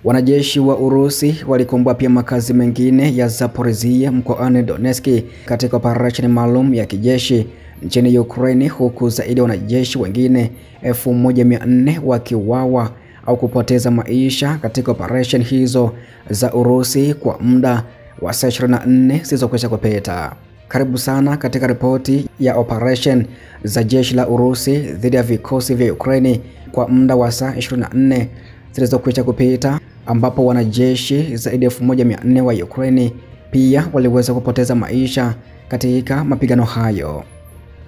Wanajeshi wa Urusi walikomboa pia makazi mengine ya Zaporizhia mkoani Donetsk katika operesheni maalum ya kijeshi nchini Ukraine, huku zaidi ya wanajeshi wengine 1400 wakiuawa au kupoteza maisha katika operesheni hizo za Urusi kwa muda wa saa 24 zilizokwisha kupita. Karibu sana katika ripoti ya operation za jeshi la Urusi dhidi ya vikosi vya Ukraine kwa muda wa saa 24 zilizokwisha kupita, ambapo wanajeshi zaidi ya 1400 wa Ukraine pia waliweza kupoteza maisha katika mapigano hayo.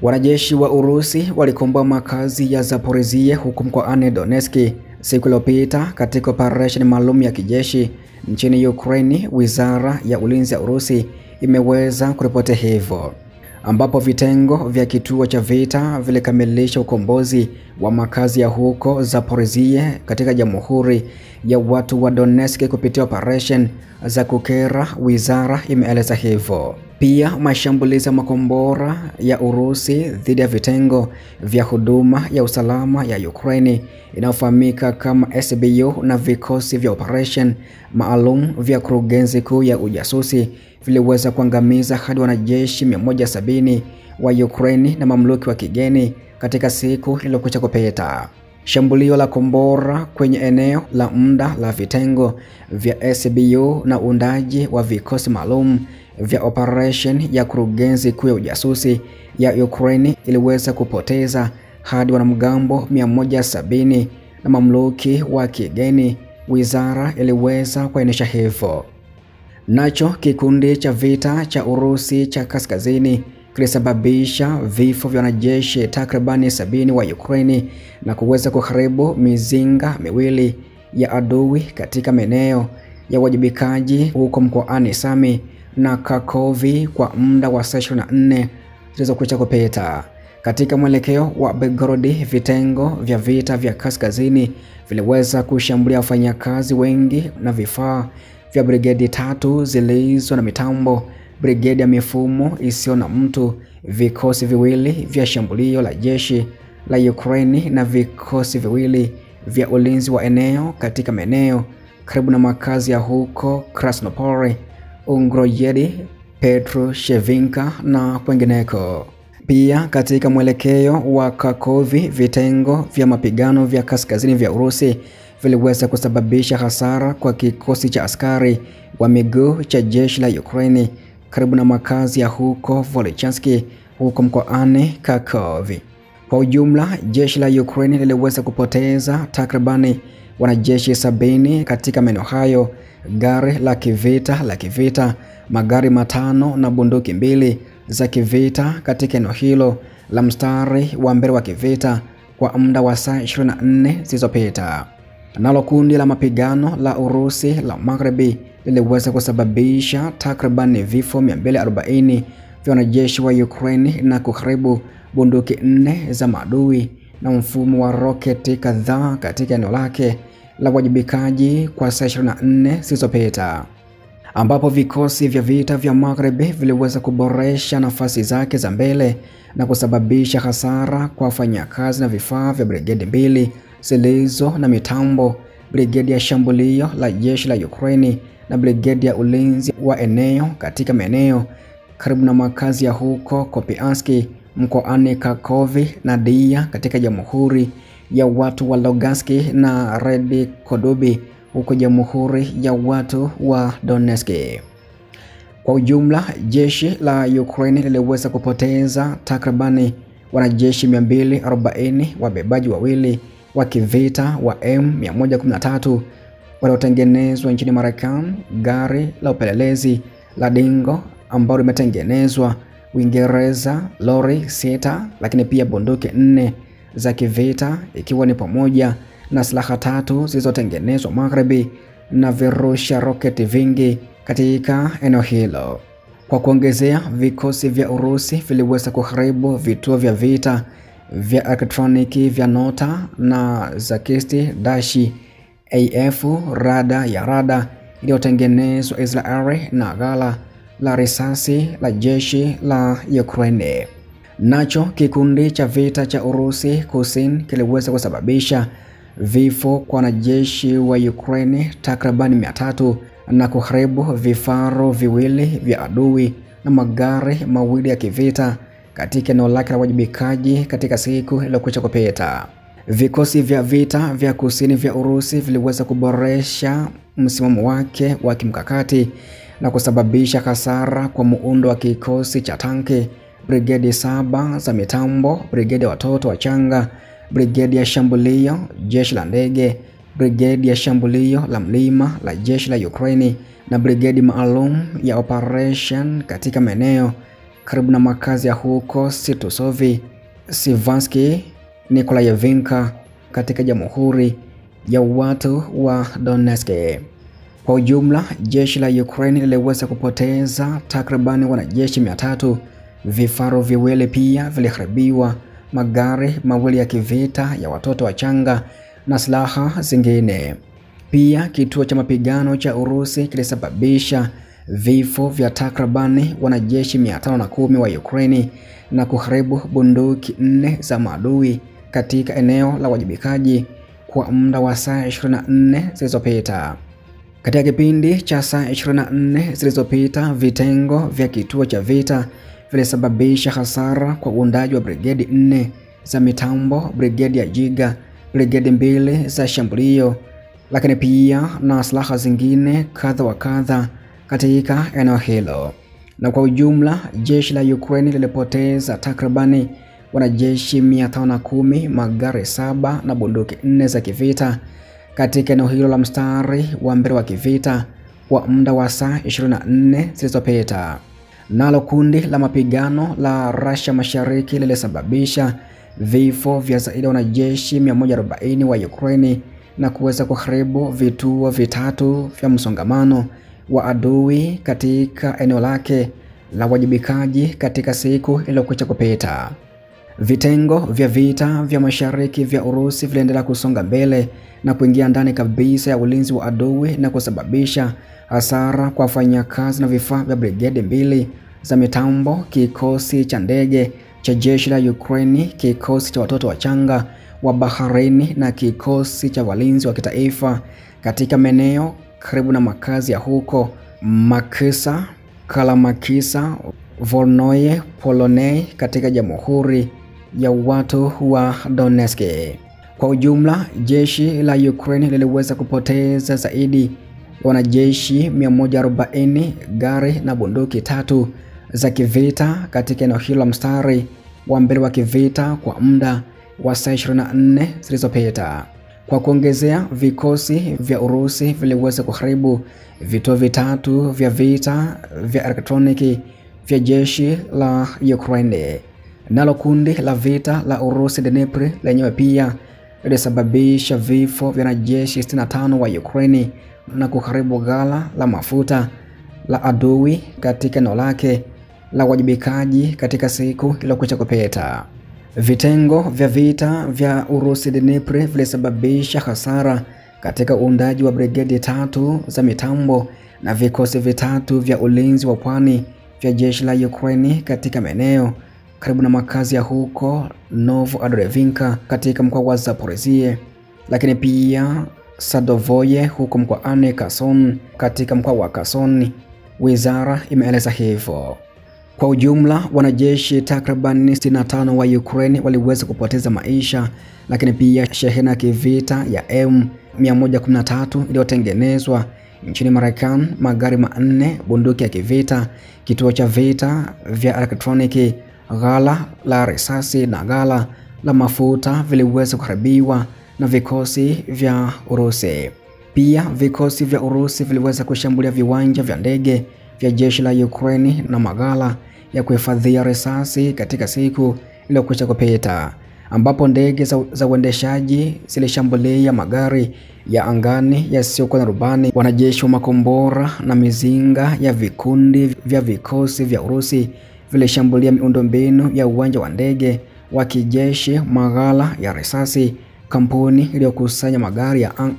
Wanajeshi wa Urusi walikomboa makazi ya Zaporizhia huko mkoani Donetsk siku iliyopita katika operesheni maalum ya kijeshi nchini Ukraine. Wizara ya Ulinzi ya Urusi imeweza kuripoti hivyo, ambapo vitengo vya kituo cha vita vilikamilisha ukombozi wa makazi ya huko Zaporizhia katika Jamhuri ya Watu wa Donetsk kupitia operation za kukera, wizara imeeleza hivyo. Pia mashambulizi ya makombora ya Urusi dhidi ya vitengo vya huduma ya usalama ya Ukraine inayofahamika kama SBU na vikosi vya operation maalum vya kurugenzi kuu ya ujasusi viliweza kuangamiza hadi wanajeshi 170 wa Ukraine na mamluki wa kigeni katika siku iliyokwisha kupita. Shambulio la kombora kwenye eneo la muda la vitengo vya SBU na uundaji wa vikosi maalum vya operation ya kurugenzi kuu ya ujasusi ya Ukraine iliweza kupoteza hadi wanamgambo 170 na mamluki wa kigeni, wizara iliweza kuainisha hivyo. Nacho kikundi cha vita cha Urusi cha kaskazini kilisababisha vifo vya wanajeshi takribani 70 wa Ukraine na kuweza kuharibu mizinga miwili ya adui katika maeneo ya wajibikaji huko mkoani Sami na Kharkiv kwa muda wa saa 24 zilizokwisha kupita. Katika mwelekeo wa Belgorod, vitengo vya vita vya kaskazini viliweza kushambulia wafanyakazi wengi na vifaa vya brigedi 3 zilizo na mitambo, brigedi ya mifumo isiyo na mtu, vikosi viwili vya shambulio la jeshi la Ukraine na vikosi viwili vya ulinzi wa eneo katika maeneo karibu na makazi ya huko Krasnopol, Ungroyedi, Petroshevinka na kwengineko. Pia katika mwelekeo wa Kharkiv, vitengo vya mapigano vya kaskazini vya Urusi viliweza kusababisha hasara kwa kikosi cha askari wa miguu cha jeshi la Ukraine karibu na makazi ya huko Volchansk huko mkoani Kharkiv. Kwa ujumla, jeshi la Ukraine liliweza kupoteza takribani wanajeshi 70 katika maeneo hayo, gari la kivita, magari 5 na bunduki 2 za kivita katika eneo hilo la mstari wa mbele wa kivita kwa muda wa saa 24 zilizopita. Nalo kundi la mapigano la Urusi la Magharibi liliweza kusababisha takribani vifo 240 vya wanajeshi wa Ukraine na kuharibu bunduki 4 za maadui na mfumo wa roketi kadhaa katika eneo lake la wajibikaji kwa saa 24 zilizopita, ambapo vikosi vya vita vya Magharibi viliweza kuboresha nafasi zake za mbele na kusababisha hasara kwa wafanyakazi na vifaa vya brigedi 2 zilizo na mitambo, brigedi ya shambulio la jeshi la Ukraine na brigedi ya ulinzi wa eneo katika maeneo karibu na makazi ya huko Kupiansk mkoani Kharkiv na Dia katika Jamhuri ya Watu wa Lugansk na Redikodubi huko Jamhuri ya Watu wa Donetsk. Kwa ujumla, jeshi la Ukraine liliweza kupoteza takribani wanajeshi 240, wabebaji wawili wa kivita wa M113 waliotengenezwa nchini Marekani, gari la upelelezi la Dingo ambalo limetengenezwa Uingereza, lori 6, lakini pia bunduki 4 za kivita ikiwa ni pamoja na silaha 3 zilizotengenezwa Magharibi na virusha roketi vingi katika eneo hilo. Kwa kuongezea, vikosi vya Urusi viliweza kuharibu vituo vya vita vya elektroniki vya Nota na Zakisti Dashi AF, rada iliyotengenezwa Israeli na ghala la risasi la jeshi la Ukraine. Nacho kikundi cha vita cha Urusi Kusini kiliweza kusababisha vifo kwa wanajeshi wa Ukraine takriban 300 na kuharibu vifaru viwili vya adui na magari mawili ya kivita katika eneo lake la wajibikaji katika siku iliyokwisha kupita. Vikosi vya vita vya kusini vya Urusi viliweza kuboresha msimamo wake wa kimkakati na kusababisha hasara kwa muundo wa kikosi cha tanki, brigedi 7 za mitambo, brigedi ya watoto wachanga, brigedi ya shambulio jeshi la ndege, brigedi ya shambulio la mlima la jeshi la Ukraine na brigedi maalum ya operation katika maeneo karibu na makazi ya huko Situsovi, Sivansky, Nikolayevinka katika Jamhuri ya Watu wa Donetsk. Kwa ujumla, jeshi la Ukraine liliweza kupoteza takriban wanajeshi 300, vifaru viwili pia viliharibiwa, magari mawili ya kivita ya watoto wachanga na silaha zingine. Pia kituo cha mapigano cha Urusi kilisababisha vifo vya takribani wanajeshi 510 wa Ukraine na kuharibu bunduki 4 za maadui katika eneo la wajibikaji kwa muda wa saa 24 zilizopita. Katika kipindi cha saa 24 zilizopita, vitengo vya kituo cha vita vilisababisha hasara kwa uundaji wa brigedi 4 za mitambo, brigedi ya Giga, brigedi 2 za shambulio, lakini pia na silaha zingine kadha wa kadha katika eneo hilo. Na kwa ujumla, jeshi la Ukraine lilipoteza takribani wanajeshi 510, magari 7 na bunduki 4 za kivita katika eneo hilo la mstari wa mbele wa kivita kwa muda wa saa 24 zilizopita. Nalo kundi la mapigano la Russia Mashariki lilisababisha vifo vya zaidi ya wanajeshi 140 wa Ukraine na kuweza kuharibu vituo vitatu vya msongamano wa adui katika eneo lake la wajibikaji katika siku iliyokwisha kupita. Vitengo vya vita vya mashariki vya Urusi viliendelea kusonga mbele na kuingia ndani kabisa ya ulinzi wa adui na kusababisha hasara kwa wafanyakazi na vifaa vya brigedi 2 za mitambo, kikosi cha ndege cha jeshi la Ukraine, kikosi cha watoto wachanga wa baharini na kikosi cha walinzi wa kitaifa katika maeneo karibu na makazi ya huko Makisa, Kalamakisa, Volnoye, Polonei katika Jamhuri ya Watu wa Donetsk. Kwa ujumla, jeshi la Ukraine liliweza kupoteza zaidi ya wanajeshi 140, gari na bunduki 3 za kivita katika eneo hilo la mstari wa mbele wa kivita kwa muda wa saa 24 zilizopita. Kwa kuongezea, vikosi vya Urusi viliweza kuharibu vituo vitatu vya vita vya elektroniki vya jeshi la Ukraine. Nalo kundi la vita la Urusi Dnipro lenyewe pia lilisababisha vifo vya wanajeshi 65 wa Ukraine na kuharibu ghala la mafuta la adui katika eneo lake la wajibikaji katika siku iliyokwisha kupita. Vitengo vya vita vya Urusi Dnipro vilisababisha hasara katika uundaji wa brigedi 3 za mitambo na vikosi vitatu vya ulinzi wa pwani vya jeshi la Ukraine katika maeneo karibu na makazi ya huko Novoadrevinka katika mkoa wa Zaporizhia, lakini pia Sadovoye huko mkoani Kherson katika mkoa wa Kherson, wizara imeeleza hivyo. Kwa ujumla, wanajeshi takriban 65 wa Ukraine waliweza kupoteza maisha, lakini pia shehena ya kivita ya M113 iliyotengenezwa nchini Marekani, magari 4, bunduki ya kivita, kituo cha vita vya elektroniki, ghala la risasi na ghala la mafuta viliweza kuharibiwa na vikosi vya Urusi. Pia vikosi vya Urusi viliweza kushambulia viwanja vya ndege vya jeshi la Ukraine na maghala ya kuhifadhia risasi katika siku iliyokwisha kupita, ambapo ndege za uendeshaji zilishambulia magari ya angani yasiyokuwa na rubani. Wanajeshi wa makombora na mizinga ya vikundi vya vikosi vya Urusi vilishambulia miundombinu ya uwanja wa ndege wa kijeshi, maghala ya risasi, kampuni iliyokusanya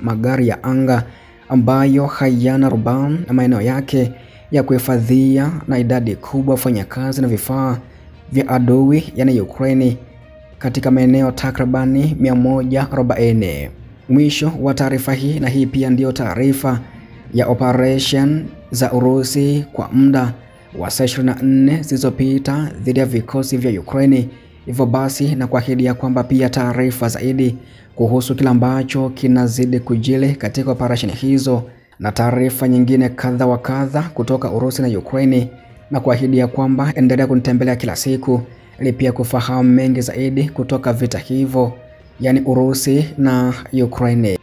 magari ya anga ambayo hayana rubani na maeneo yake ya kuhifadhia na idadi kubwa wafanyakazi na vifaa vya adui yani Ukraine katika maeneo takribani 140. Mwisho wa taarifa hii, na hii pia ndiyo taarifa ya operation za Urusi kwa muda wa saa 24 zilizopita dhidi ya vikosi vya Ukraine. Hivyo basi na kuahidi ya kwamba pia taarifa zaidi kuhusu kila ambacho kinazidi kujili katika operation hizo na taarifa nyingine kadha wa kadha kutoka Urusi na Ukraine, na kuahidi ya kwamba endelea kunitembelea kila siku ili pia kufahamu mengi zaidi kutoka vita hivyo yani Urusi na Ukraine.